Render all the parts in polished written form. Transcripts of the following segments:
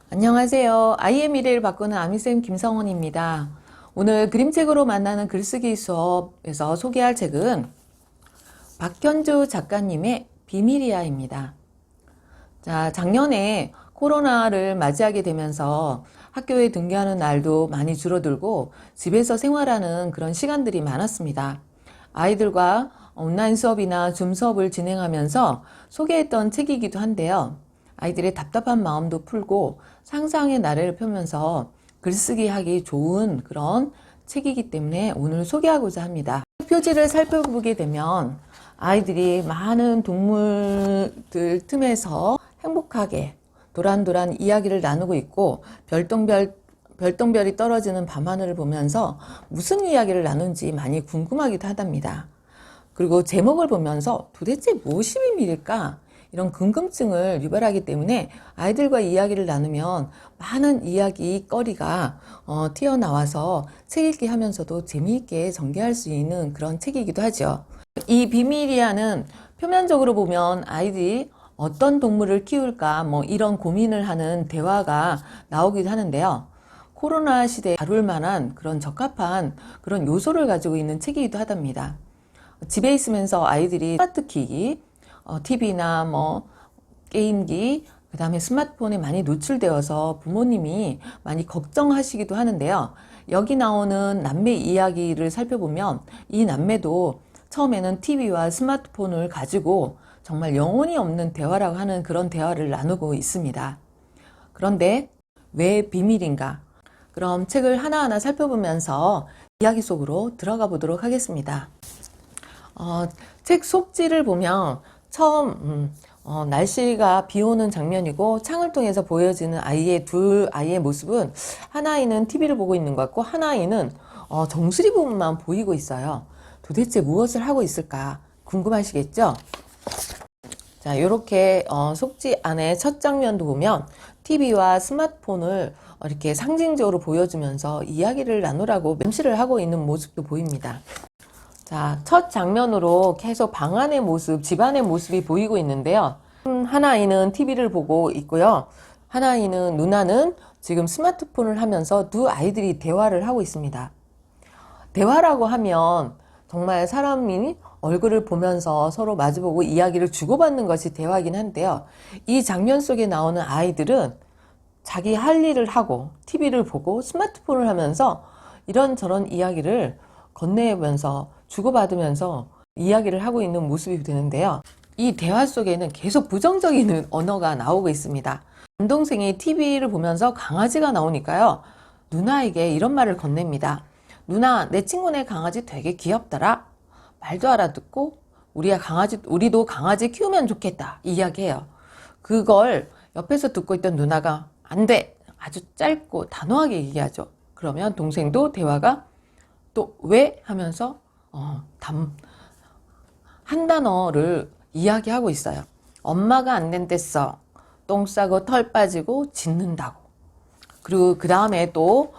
안녕하세요. 아이의 미래를 바꾸는 아미쌤 김성원입니다. 오늘 그림책으로 만나는 글쓰기 수업에서 소개할 책은 박현주 작가님의 비밀이야입니다. 자, 작년에 코로나를 맞이하게 되면서 학교에 등교하는 날도 많이 줄어들고 집에서 생활하는 그런 시간들이 많았습니다. 아이들과 온라인 수업이나 줌 수업을 진행하면서 소개했던 책이기도 한데요. 아이들의 답답한 마음도 풀고 상상의 나래를 펴면서 글쓰기 하기 좋은 그런 책이기 때문에 오늘 소개하고자 합니다. 표지를 살펴보게 되면 아이들이 많은 동물들 틈에서 행복하게 도란도란 이야기를 나누고 있고 별똥별이 떨어지는 밤하늘을 보면서 무슨 이야기를 나눈지 많이 궁금하기도 하답니다. 그리고 제목을 보면서 도대체 무엇이 비밀일까? 이런 궁금증을 유발하기 때문에 아이들과 이야기를 나누면 많은 이야기거리가 튀어나와서 책 읽기 하면서도 재미있게 전개할 수 있는 그런 책이기도 하죠. 이 비밀이야는 표면적으로 보면 아이들이 어떤 동물을 키울까 이런 고민을 하는 대화가 나오기도 하는데요. 코로나 시대에 다룰 만한 그런 적합한 그런 요소를 가지고 있는 책이기도 하답니다. 집에 있으면서 아이들이 스마트기기, TV나 게임기, 그 다음에 스마트폰에 많이 노출되어서 부모님이 많이 걱정하시기도 하는데요. 여기 나오는 남매 이야기를 살펴보면 이 남매도 처음에는 TV와 스마트폰을 가지고 정말 영혼이 없는 대화라고 하는 그런 대화를 나누고 있습니다. 그런데 왜 비밀인가? 그럼 책을 하나하나 살펴보면서 이야기 속으로 들어가 보도록 하겠습니다. 책 속지를 보면 처음 날씨가 비 오는 장면이고 창을 통해서 보여지는 두 아이의 모습은 한 아이는 TV를 보고 있는 것 같고 한 아이는 정수리 부분만 보이고 있어요. 도대체 무엇을 하고 있을까 궁금하시겠죠? 자, 이렇게 속지 안에 첫 장면도 보면 TV와 스마트폰을 이렇게 상징적으로 보여주면서 이야기를 나누라고 맹시를 하고 있는 모습도 보입니다. 자, 첫 장면으로 계속 방 안의 모습, 집 안의 모습이 보이고 있는데요. 한 아이는 TV를 보고 있고요. 한 아이는 누나는 지금 스마트폰을 하면서 두 아이들이 대화를 하고 있습니다. 대화라고 하면 정말 사람이 얼굴을 보면서 서로 마주보고 이야기를 주고받는 것이 대화이긴 한데요. 이 장면 속에 나오는 아이들은 자기 할 일을 하고 TV를 보고 스마트폰을 하면서 이런저런 이야기를 건네면서 주고받으면서 이야기를 하고 있는 모습이 되는데요. 이 대화 속에는 계속 부정적인 언어가 나오고 있습니다. 남동생이 TV를 보면서 강아지가 나오니까요. 누나에게 이런 말을 건넵니다. 누나, 내 친구네 강아지 되게 귀엽더라. 말도 알아듣고 우리도 강아지 키우면 좋겠다. 이야기해요. 그걸 옆에서 듣고 있던 누나가 안 돼. 아주 짧고 단호하게 얘기하죠. 그러면 동생도 대화가 또 왜? 하면서 한 단어를 이야기하고 있어요. 엄마가 안 된댔어. 똥 싸고 털 빠지고 짖는다고. 그리고 그 다음에 또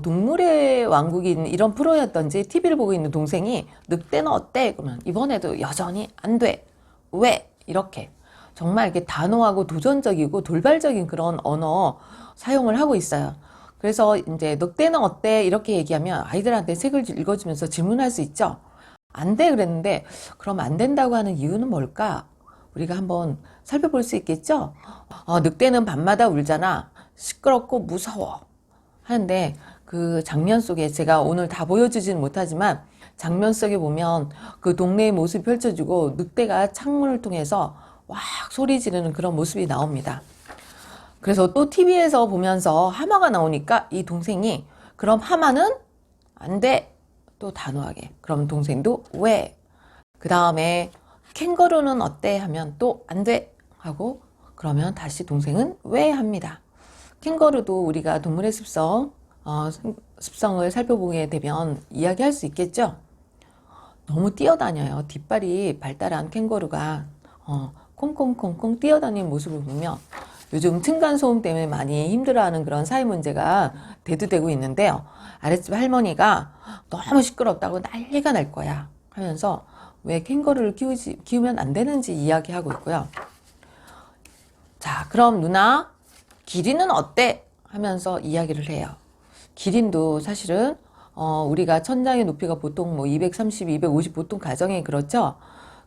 동물의 왕국인 이런 프로였던지 TV를 보고 있는 동생이 늑대는 어때? 그러면 이번에도 여전히 안 돼. 왜? 이렇게 정말 이렇게 단호하고 도전적이고 돌발적인 그런 언어 사용을 하고 있어요. 그래서 이제 늑대는 어때? 이렇게 얘기하면 아이들한테 책을 읽어주면서 질문할 수 있죠. 안 돼 그랬는데 그럼 안 된다고 하는 이유는 뭘까? 우리가 한번 살펴볼 수 있겠죠? 늑대는 밤마다 울잖아. 시끄럽고 무서워. 하는데 그 장면 속에 제가 오늘 다 보여주지는 못하지만 장면 속에 보면 그 동네의 모습이 펼쳐지고 늑대가 창문을 통해서 왁 소리 지르는 그런 모습이 나옵니다. 그래서 또 TV에서 보면서 하마가 나오니까 이 동생이 그럼 하마는 안 돼. 또 단호하게. 그럼 동생도 왜? 그 다음에 캥거루는 어때? 하면 또 안 돼. 하고 그러면 다시 동생은 왜? 합니다. 캥거루도 우리가 동물의 습성을 살펴보게 되면 이야기할 수 있겠죠? 너무 뛰어다녀요. 뒷발이 발달한 캥거루가 콩콩콩콩 뛰어다니는 모습을 보면 요즘 층간소음 때문에 많이 힘들어하는 그런 사회 문제가 대두되고 있는데요. 아랫집 할머니가 너무 시끄럽다고 난리가 날 거야 하면서 왜 캥거루를 키우면 안 되는지 이야기하고 있고요. 자, 그럼 누나 기린은 어때? 하면서 이야기를 해요. 기린도 사실은 우리가 천장의 높이가 보통 뭐 230, 250 보통 가정이 그렇죠.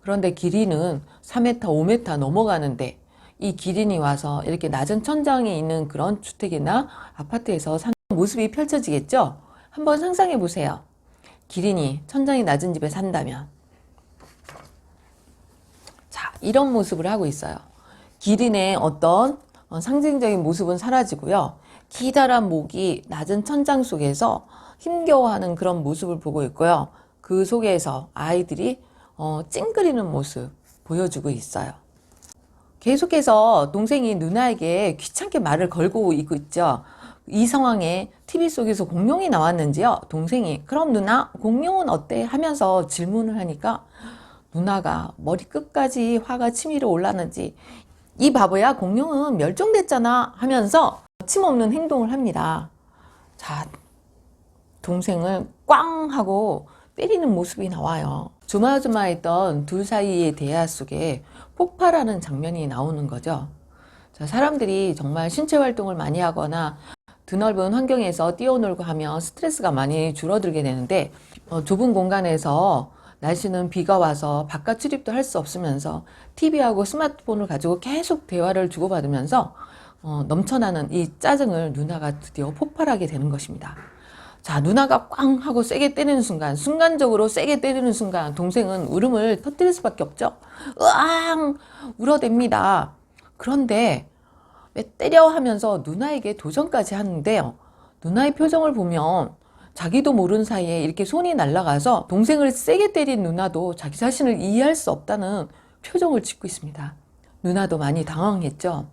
그런데 기린은 4m, 5m 넘어가는데 이 기린이 와서 이렇게 낮은 천장이 있는 그런 주택이나 아파트에서 사는 모습이 펼쳐지겠죠. 한번 상상해 보세요. 기린이 천장이 낮은 집에 산다면. 자, 이런 모습을 하고 있어요. 기린의 어떤 상징적인 모습은 사라지고요. 기다란 목이 낮은 천장 속에서 힘겨워하는 그런 모습을 보고 있고요. 그 속에서 아이들이 찡그리는 모습 보여주고 있어요. 계속해서 동생이 누나에게 귀찮게 말을 걸고 있죠. 이 상황에 TV 속에서 공룡이 나왔는지요. 동생이 그럼 누나 공룡은 어때? 하면서 질문을 하니까 누나가 머리 끝까지 화가 치밀어 올랐는지 이 바보야 공룡은 멸종됐잖아 하면서 거침없는 행동을 합니다. 자, 동생을 꽝 하고 때리는 모습이 나와요. 조마조마했던 둘 사이의 대화 속에 폭발하는 장면이 나오는 거죠. 자, 사람들이 정말 신체 활동을 많이 하거나 드넓은 환경에서 뛰어놀고 하면 스트레스가 많이 줄어들게 되는데 좁은 공간에서 날씨는 비가 와서 바깥 출입도 할 수 없으면서 TV하고 스마트폰을 가지고 계속 대화를 주고받으면서 넘쳐나는 이 짜증을 누나가 드디어 폭발하게 되는 것입니다. 자, 누나가 꽝 하고 세게 때리는 순간, 순간적으로 세게 때리는 순간 동생은 울음을 터뜨릴 수밖에 없죠. 으앙! 울어댑니다. 그런데 왜 때려 하면서 누나에게 도전까지 하는데요. 누나의 표정을 보면 자기도 모르는 사이에 이렇게 손이 날아가서 동생을 세게 때린 누나도 자기 자신을 이해할 수 없다는 표정을 짓고 있습니다. 누나도 많이 당황했죠.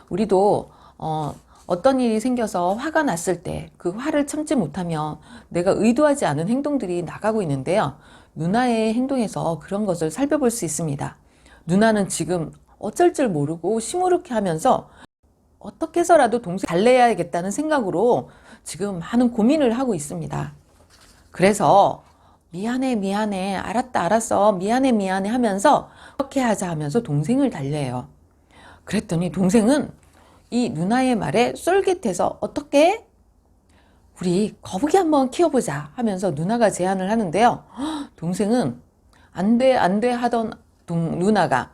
우리도 어떤 일이 생겨서 화가 났을 때 그 화를 참지 못하면 내가 의도하지 않은 행동들이 나가고 있는데요. 누나의 행동에서 그런 것을 살펴볼 수 있습니다. 누나는 지금 어쩔 줄 모르고 시무룩해 하면서 어떻게 해서라도 동생 달래야겠다는 생각으로 지금 많은 고민을 하고 있습니다. 그래서 미안해 미안해 알았다 알았어 미안해 미안해 하면서 어떻게 하자 하면서 동생을 달래요. 그랬더니 동생은 이 누나의 말에 쏠깃해서 어떻게? 우리 거북이 한번 키워보자 하면서 누나가 제안을 하는데요. 동생은 안 돼 안 돼 하던 누나가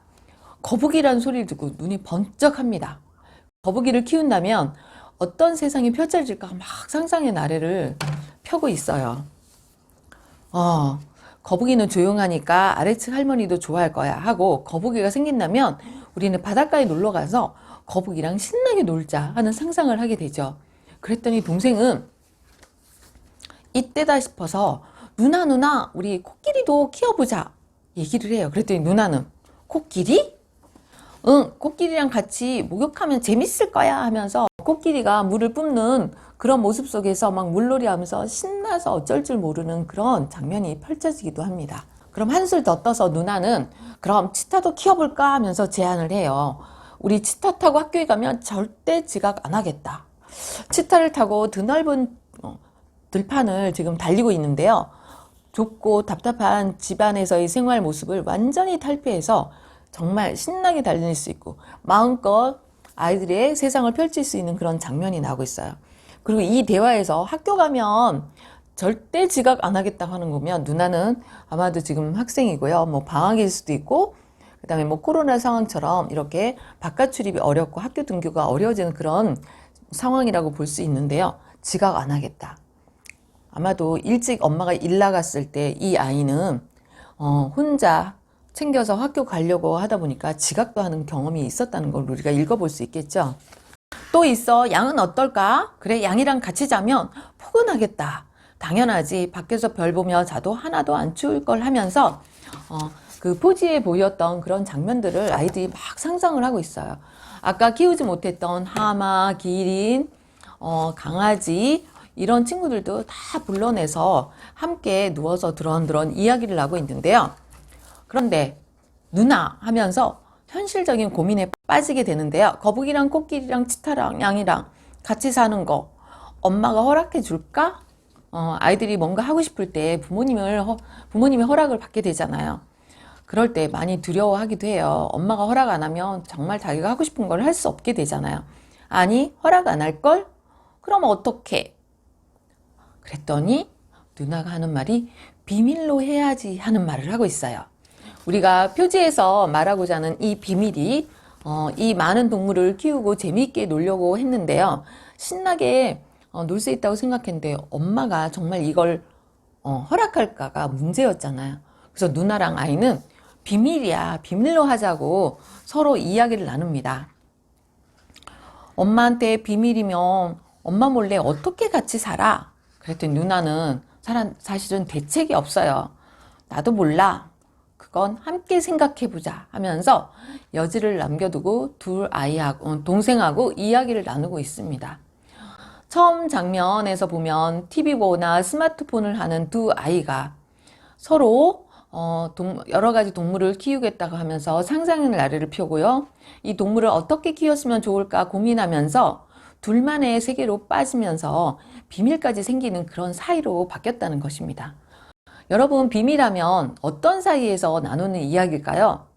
거북이란 소리를 듣고 눈이 번쩍합니다. 거북이를 키운다면 어떤 세상이 펼쳐질까 막 상상의 나래를 펴고 있어요. 거북이는 조용하니까 아래층 할머니도 좋아할 거야 하고 거북이가 생긴다면 우리는 바닷가에 놀러 가서 거북이랑 신나게 놀자 하는 상상을 하게 되죠. 그랬더니 동생은 이때다 싶어서 누나 우리 코끼리도 키워보자 얘기를 해요. 그랬더니 누나는 코끼리? 응, 코끼리랑 같이 목욕하면 재밌을 거야 하면서 코끼리가 물을 뿜는 그런 모습 속에서 막 물놀이 하면서 신나서 어쩔 줄 모르는 그런 장면이 펼쳐지기도 합니다. 그럼 한술 더 떠서 누나는 그럼 치타도 키워볼까 하면서 제안을 해요. 우리 치타 타고 학교에 가면 절대 지각 안 하겠다. 치타를 타고 드넓은 들판을 지금 달리고 있는데요. 좁고 답답한 집안에서의 생활 모습을 완전히 탈피해서 정말 신나게 달릴 수 있고 마음껏 아이들의 세상을 펼칠 수 있는 그런 장면이 나오고 있어요. 그리고 이 대화에서 학교 가면 절대 지각 안 하겠다고 하는 거면 누나는 아마도 지금 학생이고요. 뭐 방학일 수도 있고 그다음에 뭐 코로나 상황처럼 이렇게 바깥 출입이 어렵고 학교 등교가 어려워지는 그런 상황이라고 볼 수 있는데요. 지각 안 하겠다. 아마도 일찍 엄마가 일 나갔을 때 이 아이는 혼자 챙겨서 학교 가려고 하다 보니까 지각도 하는 경험이 있었다는 걸 우리가 읽어볼 수 있겠죠. 또 있어. 양은 어떨까? 그래, 양이랑 같이 자면 포근하겠다. 당연하지. 밖에서 별 보며 자도 하나도 안 추울 걸 하면서 그 포지에 보였던 그런 장면들을 아이들이 막 상상을 하고 있어요. 아까 키우지 못했던 하마, 기린, 강아지 이런 친구들도 다 불러내서 함께 누워서 드런드런 이야기를 하고 있는데요. 그런데 누나 하면서 현실적인 고민에 빠지게 되는데요. 거북이랑 코끼리랑 치타랑 양이랑 같이 사는 거 엄마가 허락해 줄까? 아이들이 뭔가 하고 싶을 때 부모님의 허락을 받게 되잖아요. 그럴 때 많이 두려워하기도 해요. 엄마가 허락 안 하면 정말 자기가 하고 싶은 걸 할 수 없게 되잖아요. 아니, 허락 안 할걸? 그럼 어떡해? 그랬더니 누나가 하는 말이 비밀로 해야지 하는 말을 하고 있어요. 우리가 표지에서 말하고자 하는 이 비밀이 이 많은 동물을 키우고 재미있게 놀려고 했는데요. 신나게 놀 수 있다고 생각했는데 엄마가 정말 이걸 허락할까가 문제였잖아요. 그래서 누나랑 아이는 비밀이야, 비밀로 하자고 서로 이야기를 나눕니다. 엄마한테 비밀이면 엄마 몰래 어떻게 같이 살아? 그랬더니 누나는 사실은 대책이 없어요. 나도 몰라. 그건 함께 생각해보자 하면서 여지를 남겨두고 동생하고 이야기를 나누고 있습니다. 처음 장면에서 보면 TV 보거나 스마트폰을 하는 두 아이가 서로 여러 가지 동물을 키우겠다고 하면서 상상의 나래를 펴고요. 이 동물을 어떻게 키웠으면 좋을까 고민하면서 둘만의 세계로 빠지면서 비밀까지 생기는 그런 사이로 바뀌었다는 것입니다. 여러분, 비밀하면 어떤 사이에서 나누는 이야기일까요?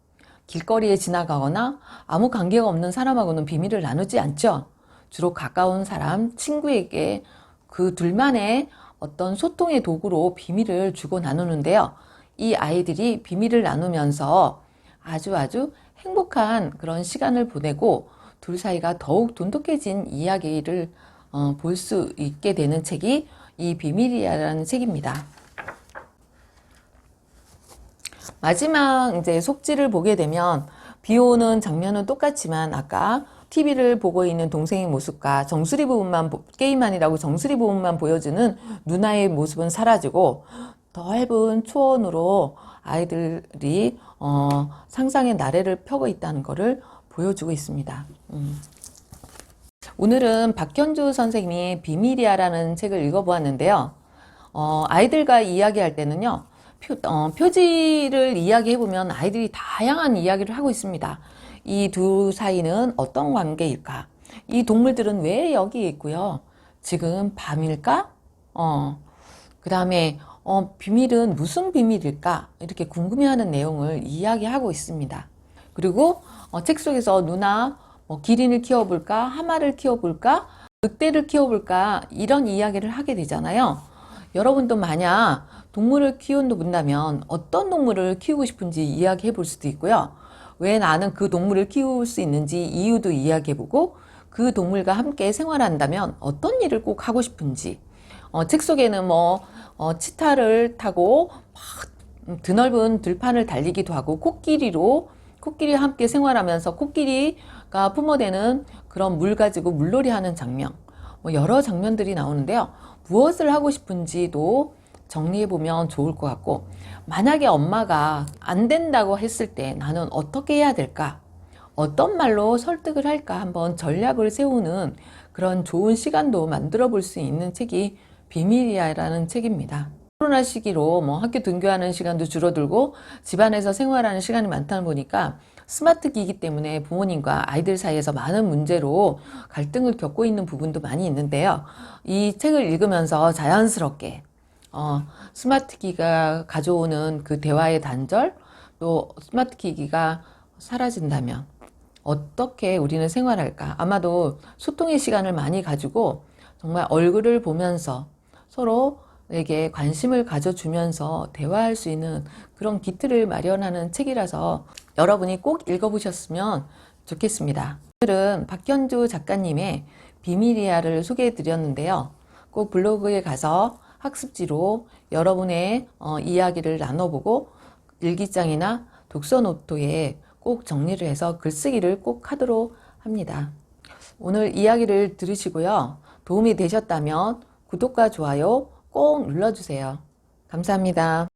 길거리에 지나가거나 아무 관계가 없는 사람하고는 비밀을 나누지 않죠. 주로 가까운 사람, 친구에게 그 둘만의 어떤 소통의 도구로 비밀을 주고 나누는데요. 이 아이들이 비밀을 나누면서 아주 행복한 그런 시간을 보내고 둘 사이가 더욱 돈독해진 이야기를 볼 수 있게 되는 책이 이 비밀이야라는 책입니다. 마지막 이제 속지를 보게 되면 비 오는 장면은 똑같지만 아까 TV를 보고 있는 동생의 모습과 정수리 부분만 게임하느라고 정수리 부분만 보여주는 누나의 모습은 사라지고 넓은 초원으로 아이들이 상상의 나래를 펴고 있다는 것을 보여주고 있습니다. 오늘은 박현주 선생님이 비밀이야라는 책을 읽어보았는데요. 아이들과 이야기할 때는요. 표지를 이야기해보면 아이들이 다양한 이야기를 하고 있습니다. 이 두 사이는 어떤 관계일까? 이 동물들은 왜 여기 있고요? 지금 밤일까? 그 다음에 비밀은 무슨 비밀일까? 이렇게 궁금해하는 내용을 이야기하고 있습니다. 그리고 책 속에서 누나 기린을 키워볼까? 하마를 키워볼까? 늑대를 키워볼까? 이런 이야기를 하게 되잖아요. 여러분도 만약 동물을 키운다면 어떤 동물을 키우고 싶은지 이야기해 볼 수도 있고요. 왜 나는 그 동물을 키울 수 있는지 이유도 이야기해 보고 그 동물과 함께 생활한다면 어떤 일을 꼭 하고 싶은지 책 속에는 치타를 타고 막 드넓은 들판을 달리기도 하고 코끼리와 함께 생활하면서 코끼리가 품어대는 그런 물 가지고 물놀이 하는 장면 여러 장면들이 나오는데요. 무엇을 하고 싶은지도 정리해보면 좋을 것 같고 만약에 엄마가 안 된다고 했을 때 나는 어떻게 해야 될까? 어떤 말로 설득을 할까? 한번 전략을 세우는 그런 좋은 시간도 만들어 볼 수 있는 책이 비밀이야라는 책입니다. 코로나 시기로 학교 등교하는 시간도 줄어들고 집안에서 생활하는 시간이 많다 보니까 스마트 기기 때문에 부모님과 아이들 사이에서 많은 문제로 갈등을 겪고 있는 부분도 많이 있는데요. 이 책을 읽으면서 자연스럽게 스마트 기기가 가져오는 그 대화의 단절, 또 스마트 기기가 사라진다면 어떻게 우리는 생활할까? 아마도 소통의 시간을 많이 가지고 정말 얼굴을 보면서 서로에게 관심을 가져주면서 대화할 수 있는 그런 기틀을 마련하는 책이라서 여러분이 꼭 읽어보셨으면 좋겠습니다. 오늘은 박현주 작가님의 비밀이야를 소개해 드렸는데요. 꼭 블로그에 가서 학습지로 여러분의 이야기를 나눠보고 일기장이나 독서 노트에 꼭 정리를 해서 글쓰기를 꼭 하도록 합니다. 오늘 이야기를 들으시고요. 도움이 되셨다면 구독과 좋아요 꼭 눌러주세요. 감사합니다.